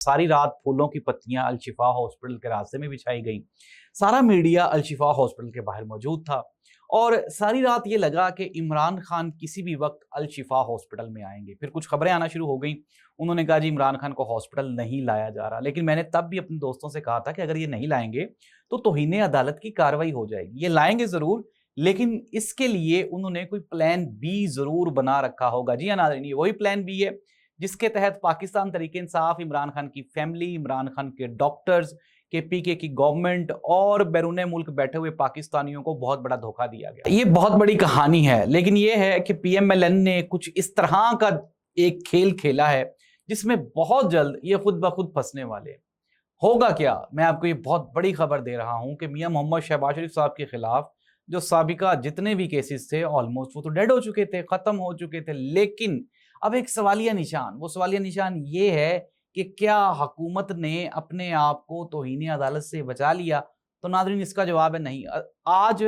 सारी रात फूलों की पत्तियां अलशिफा हॉस्पिटल के रास्ते में बिछाई गई। सारा मीडिया अलशिफा हॉस्पिटल के बाहर मौजूद था और सारी रात ये लगा कि इमरान खान किसी भी वक्त अलशिफा हॉस्पिटल में आएंगे। फिर कुछ खबरें आना शुरू हो गई। उन्होंने कहा जी इमरान खान को हॉस्पिटल नहीं लाया जा रहा, लेकिन मैंने तब भी अपने दोस्तों से कहा था कि अगर ये नहीं लाएंगे तो तौहीन अदालत की कार्रवाई हो जाएगी। ये लाएंगे जरूर, लेकिन इसके लिए उन्होंने कोई प्लान बी जरूर बना रखा होगा। जी हाँ नाज़रीन, ये वही प्लान बी है जिसके तहत पाकिस्तान तहरीक इंसाफ, इमरान खान की फैमिली, इमरान खान के डॉक्टर्स, के पीके की गवर्नमेंट और बैरून मुल्क बैठे हुए पाकिस्तानियों को बहुत बड़ा धोखा दिया गया। ये बहुत बड़ी कहानी है, लेकिन ये है कि पीएमएलएन ने कुछ इस तरह का एक खेल खेला है जिसमें बहुत जल्द ये खुद ब खुद फंसने वाले हैं। होगा क्या, मैं आपको ये बहुत बड़ी खबर दे रहा हूं कि मियां मोहम्मद शहबाज शरीफ साहब के खिलाफ जो साबिका जितने भी केसेस थे ऑलमोस्ट वो तो डेड हो चुके थे, खत्म हो चुके थे। लेकिन अब एक सवालिया निशान, वो सवालिया निशान ये है कि क्या हुकूमत ने अपने आप को तौहीन अदालत से बचा लिया? तो नाज़रीन, इसका जवाब है नहीं। आज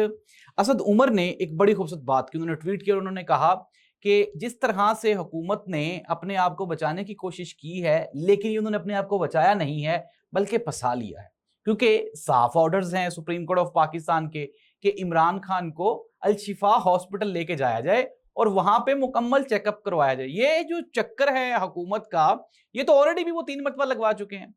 असद उमर ने एक बड़ी खूबसूरत बात की, उन्होंने ट्वीट किया और उन्होंने कहा कि जिस तरह से हुकूमत ने अपने आप को बचाने की कोशिश की है, लेकिन उन्होंने अपने आप को बचाया नहीं है बल्कि फंसा लिया है। क्योंकि साफ ऑर्डर्स हैं सुप्रीम कोर्ट ऑफ पाकिस्तान के कि इमरान खान को अलशिफा हॉस्पिटल लेके जाया जाए और वहां पे मुकम्मल चेकअप करवाया जाए। ये जो चक्कर है हुकूमत का, ये तो ऑलरेडी भी वो 3 मरतबा लगवा चुके हैं।